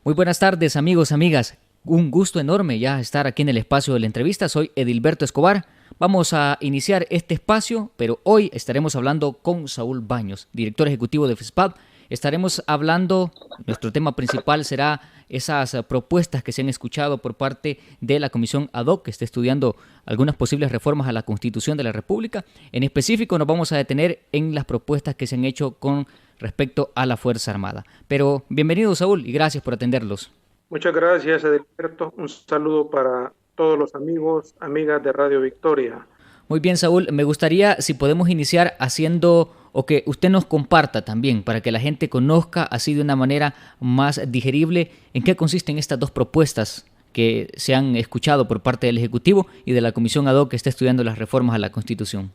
Muy buenas tardes, amigos, amigas. Un gusto enorme ya estar aquí en el espacio de la entrevista. Soy Edilberto Escobar. Vamos a iniciar este espacio, pero hoy estaremos hablando con Saúl Baños, director ejecutivo de FESPAD. Estaremos hablando, nuestro tema principal será esas propuestas que se han escuchado por parte de la Comisión Ad Hoc, que está estudiando algunas posibles reformas a la Constitución de la República. En específico nos vamos a detener en las propuestas que se han hecho con respecto a la Fuerza Armada. Pero bienvenido, Saúl, y gracias por atenderlos. Muchas gracias, Edilberto. Un saludo para todos los amigos, amigas de Radio Victoria. Muy bien, Saúl, me gustaría si podemos iniciar haciendo o que usted nos comparta también para que la gente conozca así de una manera más digerible en qué consisten estas dos propuestas que se han escuchado por parte del Ejecutivo y de la Comisión Ad Hoc que está estudiando las reformas a la Constitución.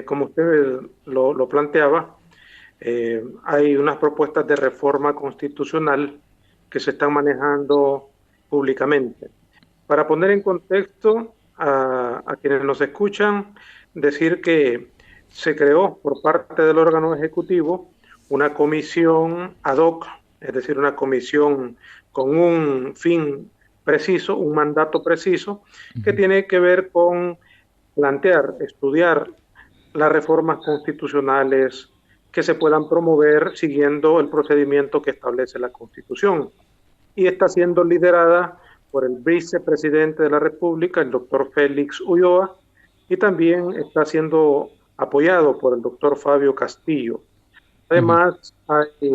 Como usted lo planteaba, hay unas propuestas de reforma constitucional que se están manejando públicamente. Para poner en contexto a quienes nos escuchan, decir que se creó por parte del órgano ejecutivo una comisión ad hoc, es decir, una comisión con un fin preciso, un mandato preciso, que tiene que ver con plantear, estudiar las reformas constitucionales que se puedan promover siguiendo el procedimiento que establece la Constitución. Y está siendo liderada por el vicepresidente de la República, el doctor Félix Ulloa, y también está siendo apoyado por el doctor Fabio Castillo. Además, hay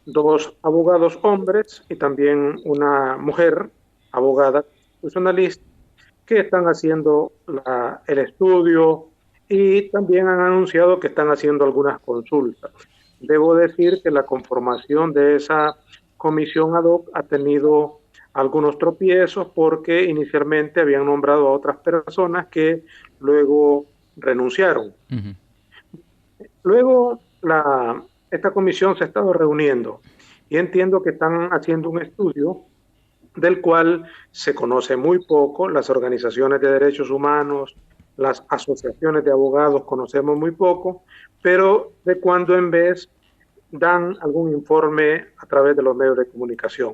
dos abogados hombres y también una mujer, abogada constitucionalista, que están haciendo el estudio y también han anunciado que están haciendo algunas consultas. Debo decir que la conformación de esa comisión ad hoc ha tenido algunos tropiezos porque inicialmente habían nombrado a otras personas que luego renunciaron. Luego esta comisión se ha estado reuniendo y entiendo que están haciendo un estudio del cual se conoce muy poco. Las organizaciones de derechos humanos, las asociaciones de abogados conocemos muy poco, pero de cuando en vez dan algún informe a través de los medios de comunicación.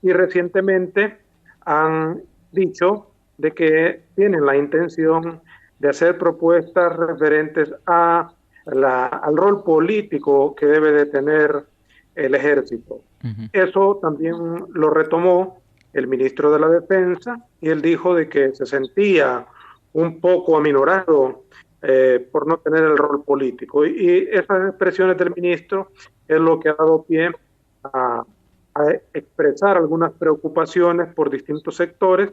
Y recientemente han dicho de que tienen la intención de hacer propuestas referentes al rol político que debe de tener el ejército. Eso también lo retomó el ministro de la Defensa y él dijo de que se sentía un poco aminorado por no tener el rol político. Y esas expresiones del ministro es lo que ha dado pie a expresar algunas preocupaciones por distintos sectores,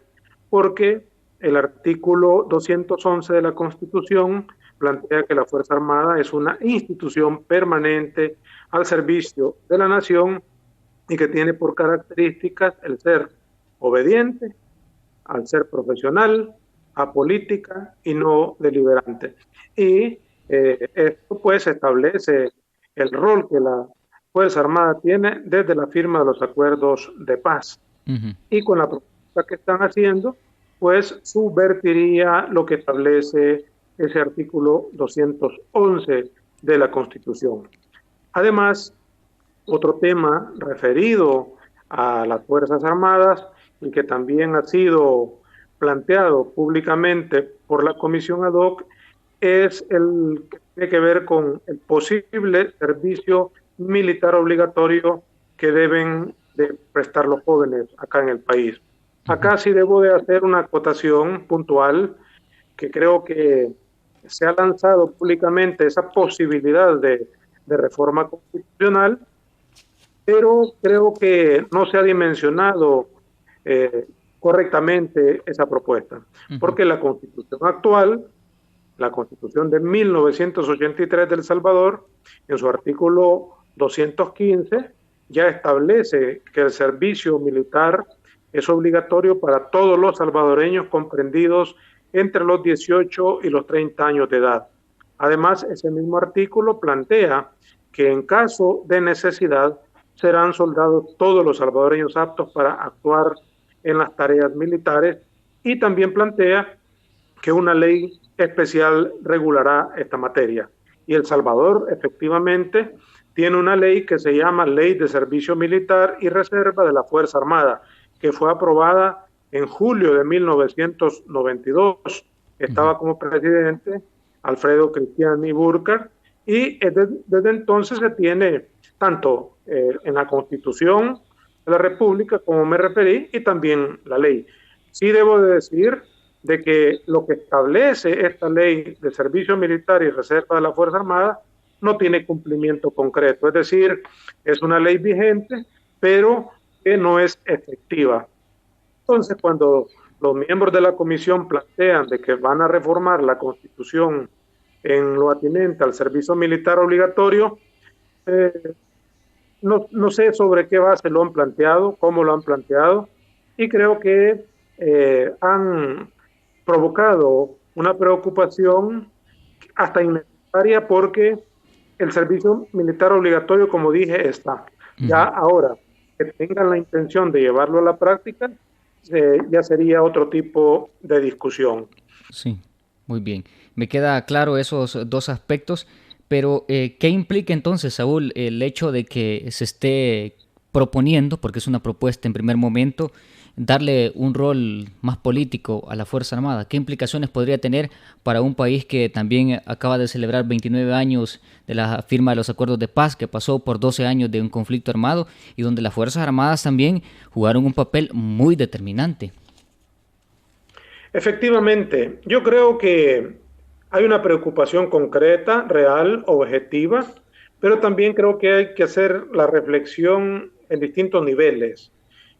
porque el artículo 211 de la Constitución plantea que la Fuerza Armada es una institución permanente al servicio de la nación y que tiene por características el ser obediente, al ser profesional, apolítica y no deliberante. Y esto pues establece el rol que la Fuerza Armada tiene desde la firma de los acuerdos de paz. Y con la propuesta que están haciendo, pues subvertiría lo que establece ese artículo 211 de la Constitución. Además, otro tema referido a las Fuerzas Armadas y que también ha sido planteado públicamente por la Comisión Ad Hoc es el que tiene que ver con el posible servicio militar obligatorio que deben de prestar los jóvenes acá en el país. Acá sí debo de hacer una acotación puntual que creo que se ha lanzado públicamente esa posibilidad de reforma constitucional, pero creo que no se ha dimensionado correctamente esa propuesta, porque la Constitución actual, la Constitución de 1983 de El Salvador, en su artículo 215, ya establece que el servicio militar es obligatorio para todos los salvadoreños comprendidos entre los 18 y los 30 años de edad. Además, ese mismo artículo plantea que en caso de necesidad serán soldados todos los salvadoreños aptos para actuar en las tareas militares y también plantea que una ley especial regulará esta materia. Y El Salvador efectivamente tiene una ley que se llama Ley de Servicio Militar y Reserva de la Fuerza Armada, que fue aprobada en julio de 1992. Estaba como presidente Alfredo Cristiani Burkhardt, y desde entonces se tiene tanto en la Constitución de la República, como me referí, y también la ley. Sí debo de decir de que lo que establece esta ley de servicio militar y reserva de la Fuerza Armada no tiene cumplimiento concreto, es decir, es una ley vigente, pero que no es efectiva. Entonces, cuando los miembros de la comisión plantean de que van a reformar la Constitución en lo atinente al servicio militar obligatorio, no sé sobre qué base lo han planteado, cómo lo han planteado, y creo que han provocado una preocupación hasta innecesaria, porque el servicio militar obligatorio, como dije, está. Ya ahora, que tengan la intención de llevarlo a la práctica, ya sería otro tipo de discusión. Sí, muy bien. Me queda claro esos dos aspectos, pero ¿qué implica entonces, Saúl, el hecho de que se esté proponiendo, porque es una propuesta en primer momento, darle un rol más político a la Fuerza Armada? ¿Qué implicaciones podría tener para un país que también acaba de celebrar 29 años de la firma de los acuerdos de paz, que pasó por 12 años de un conflicto armado y donde las Fuerzas Armadas también jugaron un papel muy determinante? Efectivamente, yo creo que hay una preocupación concreta, real, objetiva, pero también creo que hay que hacer la reflexión en distintos niveles.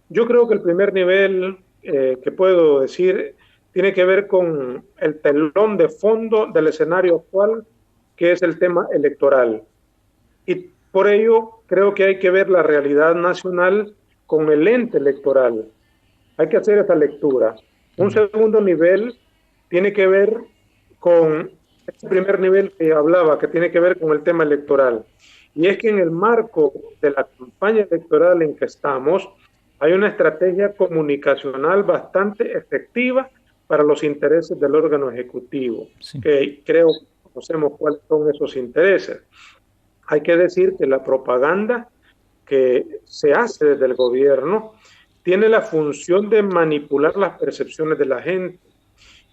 Yo creo que el primer nivel que puedo decir tiene que ver con el telón de fondo del escenario actual, que es el tema electoral. Y por ello creo que hay que ver la realidad nacional con el ente electoral. Hay que hacer esa lectura. Un segundo nivel tiene que ver con el primer nivel que hablaba, que tiene que ver con el tema electoral. Y es que en el marco de la campaña electoral en que estamos, hay una estrategia comunicacional bastante efectiva para los intereses del órgano ejecutivo, sí, que creo que conocemos cuáles son esos intereses. Hay que decir que la propaganda que se hace desde el gobierno tiene la función de manipular las percepciones de la gente.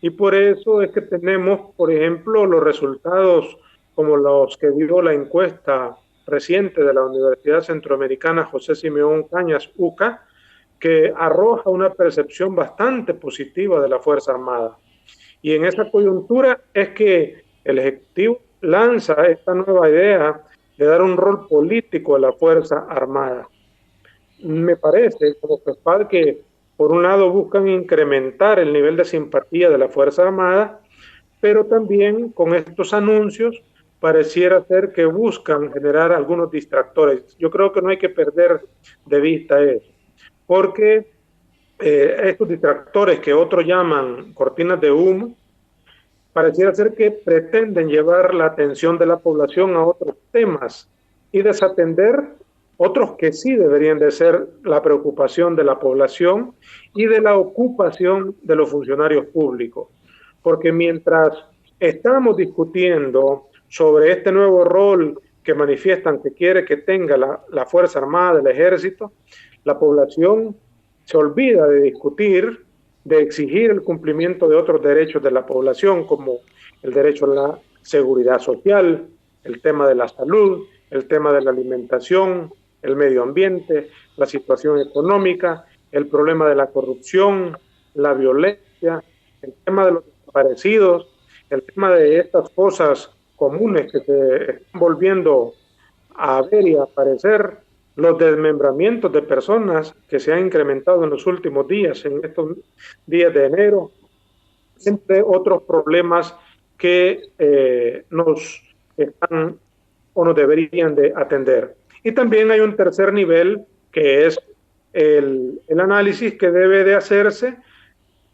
Y por eso es que tenemos, por ejemplo, los resultados como los que dio la encuesta reciente de la Universidad Centroamericana José Simeón Cañas, UCA, que arroja una percepción bastante positiva de la Fuerza Armada. Y en esa coyuntura es que el Ejecutivo lanza esta nueva idea de dar un rol político a la Fuerza Armada. Me parece como que por un lado buscan incrementar el nivel de simpatía de la Fuerza Armada, pero también con estos anuncios pareciera ser que buscan generar algunos distractores. Yo creo que no hay que perder de vista eso, porque estos distractores que otros llaman cortinas de humo, pareciera ser que pretenden llevar la atención de la población a otros temas y desatender otros que sí deberían de ser la preocupación de la población y de la ocupación de los funcionarios públicos. Porque mientras estamos discutiendo sobre este nuevo rol que manifiestan que quiere que tenga la Fuerza Armada, el Ejército, la población se olvida de discutir, de exigir el cumplimiento de otros derechos de la población, como el derecho a la seguridad social, el tema de la salud, el tema de la alimentación, el medio ambiente, la situación económica, el problema de la corrupción, la violencia, el tema de los desaparecidos, el tema de estas cosas comunes que se están volviendo a ver y a aparecer, los desmembramientos de personas que se han incrementado en los últimos días, en estos días de enero, entre otros problemas que nos están o nos deberían de atender. Y también hay un tercer nivel, que es el análisis que debe de hacerse,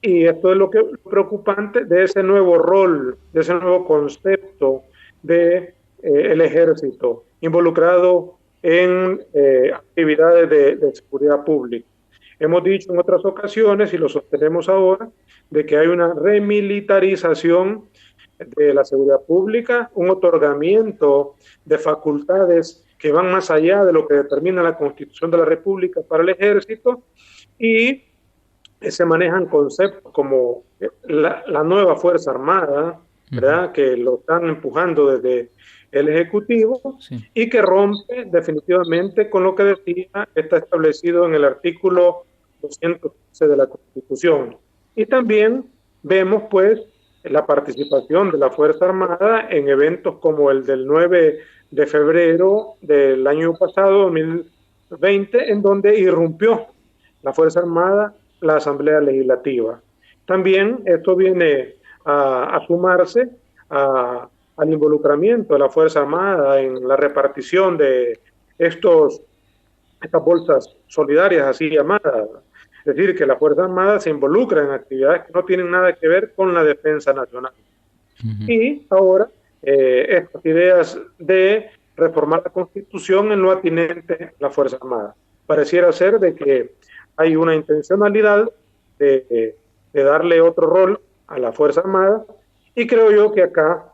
y esto es lo que es preocupante, de ese nuevo rol, de ese nuevo concepto de el ejército involucrado en actividades de seguridad pública. Hemos dicho en otras ocasiones, y lo sostenemos ahora, de que hay una remilitarización de la seguridad pública, un otorgamiento de facultades que van más allá de lo que determina la Constitución de la República para el Ejército, y se manejan conceptos como la nueva Fuerza Armada, ¿verdad? Que lo están empujando desde el Ejecutivo, Sí. y que rompe definitivamente con lo que decía, está establecido en el artículo 211 de la Constitución. Y también vemos pues la participación de la Fuerza Armada en eventos como el del 9 de febrero del año pasado, 2020, en donde irrumpió la Fuerza Armada la Asamblea Legislativa. También esto viene a sumarse al involucramiento de la Fuerza Armada en la repartición de estas bolsas solidarias, así llamadas. Es decir, que la Fuerza Armada se involucra en actividades que no tienen nada que ver con la defensa nacional. Y ahora, estas ideas de reformar la Constitución en lo atinente a la Fuerza Armada. Pareciera ser de que hay una intencionalidad de darle otro rol a la Fuerza Armada, y creo yo que acá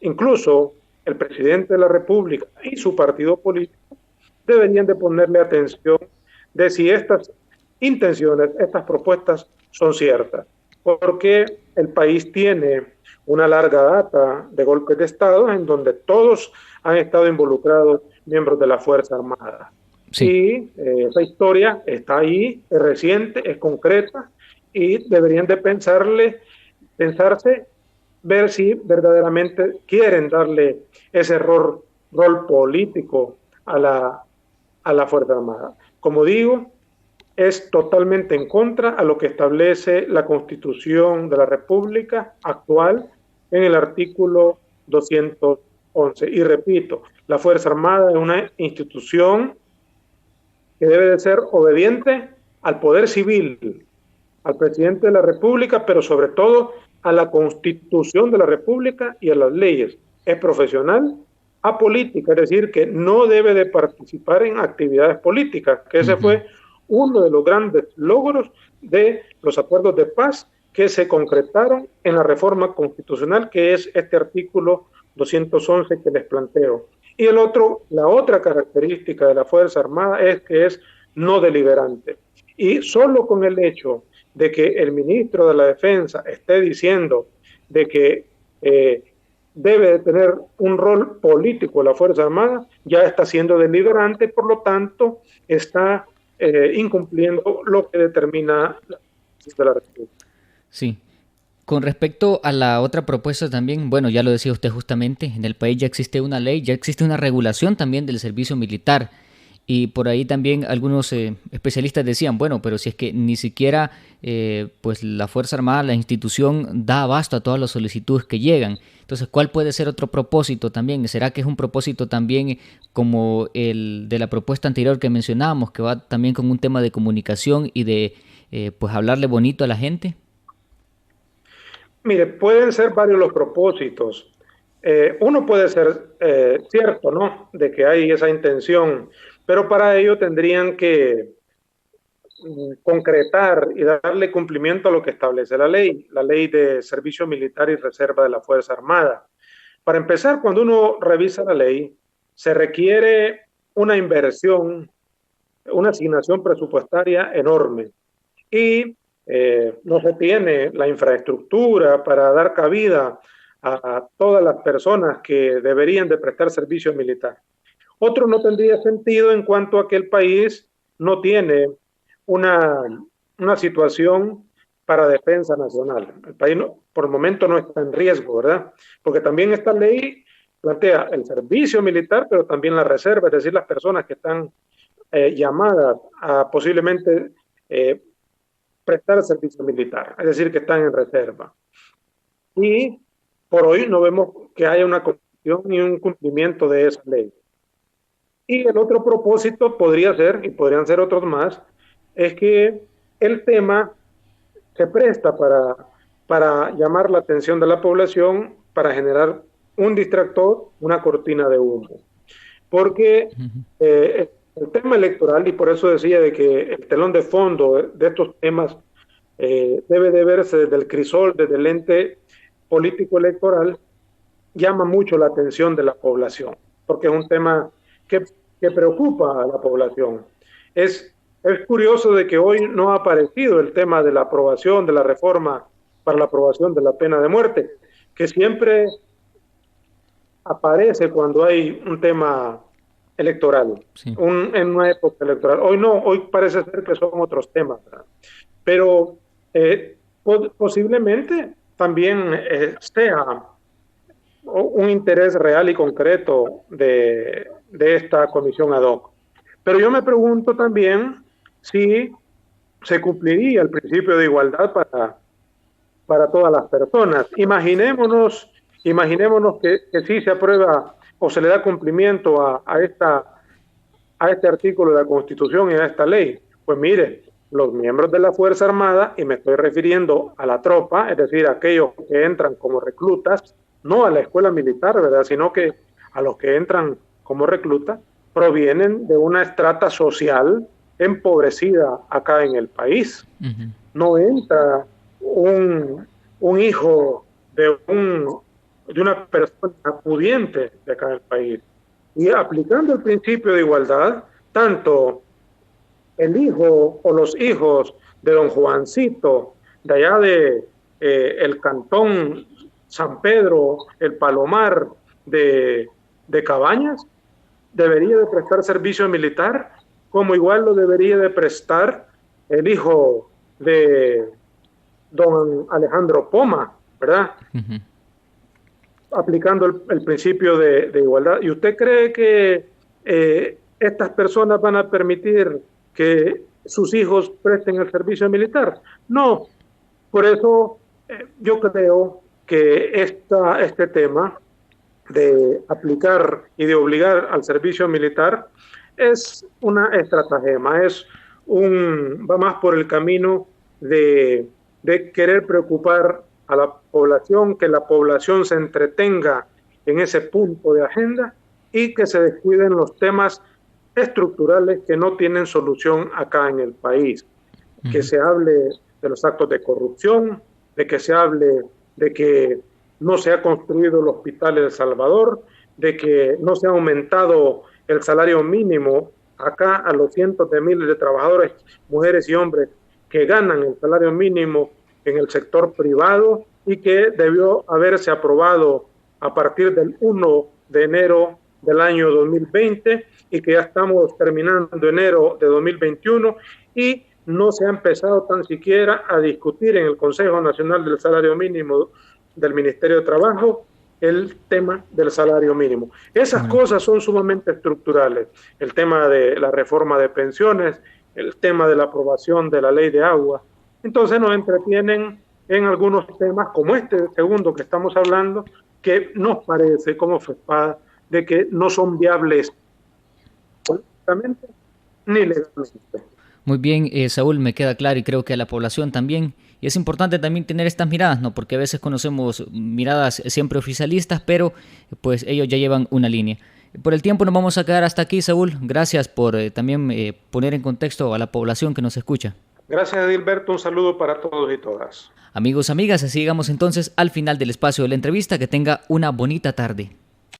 incluso el presidente de la República y su partido político deberían de ponerle atención de si estas intenciones, estas propuestas son ciertas, porque el país tiene una larga data de golpes de Estado en donde todos han estado involucrados miembros de la Fuerza Armada. Sí. Y esa historia está ahí, es reciente, es concreta, y deberían de pensarse, ver si verdaderamente quieren darle ese rol político a la Fuerza Armada. Como digo, es totalmente en contra a lo que establece la Constitución de la República actual en el artículo 211. Y repito, la Fuerza Armada es una institución que debe de ser obediente al poder civil, al presidente de la República, pero sobre todo a la Constitución de la República y a las leyes. Es profesional, apolítica, es decir, que no debe de participar en actividades políticas, que ese fue uno de los grandes logros de los acuerdos de paz que se concretaron en la reforma constitucional, que es este artículo 211 que les planteo. Y la otra característica de la Fuerza Armada es que es no deliberante. Y solo con el hecho de que el ministro de la Defensa esté diciendo de que debe de tener un rol político la Fuerza Armada, ya está siendo deliberante, por lo tanto está incumpliendo lo que determina la Constitución de la República. Sí. Con respecto a la otra propuesta también, bueno, ya lo decía usted justamente, en el país ya existe una ley, ya existe una regulación también del servicio militar, y por ahí también algunos especialistas decían, bueno, pero si es que ni siquiera pues la Fuerza Armada, la institución, da abasto a todas las solicitudes que llegan. Entonces, ¿cuál puede ser otro propósito también? ¿Será que es un propósito también como el de la propuesta anterior que mencionábamos, que va también con un tema de comunicación y de pues hablarle bonito a la gente? Mire, pueden ser varios los propósitos. Uno puede ser cierto, ¿no?, de que hay esa intención, pero para ello tendrían que concretar y darle cumplimiento a lo que establece la ley de servicio militar y reserva de la Fuerza Armada. Para empezar, cuando uno revisa la ley, se requiere una inversión, una asignación presupuestaria enorme, y no se tiene la infraestructura para dar cabida a todas las personas que deberían de prestar servicio militar. Otro no tendría sentido en cuanto a que el país no tiene una situación para defensa nacional. El país por el momento no está en riesgo, ¿verdad? Porque también esta ley plantea el servicio militar, pero también la reserva, es decir, las personas que están llamadas a posiblemente prestar servicio militar, es decir, que están en reserva. Y por hoy no vemos que haya una condición ni un cumplimiento de esa ley. Y el otro propósito podría ser, y podrían ser otros más, es que el tema se presta para llamar la atención de la población, para generar un distractor, una cortina de humo. Porque el tema electoral, y por eso decía de que el telón de fondo de estos temas debe de verse desde el crisol, desde el ente político electoral, llama mucho la atención de la población, porque es un tema que que preocupa a la población. Es curioso de que hoy no ha aparecido el tema de la aprobación de la reforma para la aprobación de la pena de muerte, que siempre aparece cuando hay un tema electoral, Sí. en una época electoral. Hoy no, hoy parece ser que son otros temas, ¿verdad? Pero posiblemente también sea un interés real y concreto de esta comisión ad hoc. Pero yo me pregunto también si se cumpliría el principio de igualdad para todas las personas. Imaginémonos que sí se aprueba o se le da cumplimiento a este artículo de la Constitución y a esta ley. Pues mire, los miembros de la Fuerza Armada, y me estoy refiriendo a la tropa, es decir, aquellos que entran como reclutas, no a la escuela militar, ¿verdad?, sino que a los que entran como reclutas, provienen de una estrata social empobrecida acá en el país. Uh-huh. No entra un hijo de una persona pudiente de acá en el país. Y aplicando el principio de igualdad, tanto el hijo o los hijos de don Juancito, de allá de el cantón San Pedro, el Palomar de Cabañas, debería de prestar servicio militar, como igual lo debería de prestar el hijo de don Alejandro Poma, ¿verdad? Uh-huh. Aplicando el principio de igualdad. ¿Y usted cree que estas personas van a permitir que sus hijos presten el servicio militar? No. Por eso yo creo que este tema de aplicar y de obligar al servicio militar es una estratagema, va más por el camino de querer preocupar a la población, que la población se entretenga en ese punto de agenda y que se descuiden los temas estructurales que no tienen solución acá en el país. Uh-huh. Que se hable de los actos de corrupción, de que se hable de que no se ha construido el hospital El Salvador, de que no se ha aumentado el salario mínimo acá a los cientos de miles de trabajadores, mujeres y hombres que ganan el salario mínimo en el sector privado y que debió haberse aprobado a partir del 1 de enero del año 2020 y que ya estamos terminando enero de 2021 y no se ha empezado tan siquiera a discutir en el Consejo Nacional del Salario Mínimo del Ministerio de Trabajo el tema del salario mínimo. Esas cosas son sumamente estructurales. El tema de la reforma de pensiones, el tema de la aprobación de la ley de agua. Entonces nos entretienen en algunos temas como este segundo que estamos hablando, que nos parece como FEPAD de que no son viables políticamente ni legalmente. Muy bien, Saúl, me queda claro y creo que a la población también. Y es importante también tener estas miradas, ¿no? Porque a veces conocemos miradas siempre oficialistas, pero pues ellos ya llevan una línea. Por el tiempo nos vamos a quedar hasta aquí, Saúl. Gracias por también poner en contexto a la población que nos escucha. Gracias, Edilberto. Un saludo para todos y todas. Amigos, amigas, así llegamos entonces al final del espacio de la entrevista. Que tenga una bonita tarde.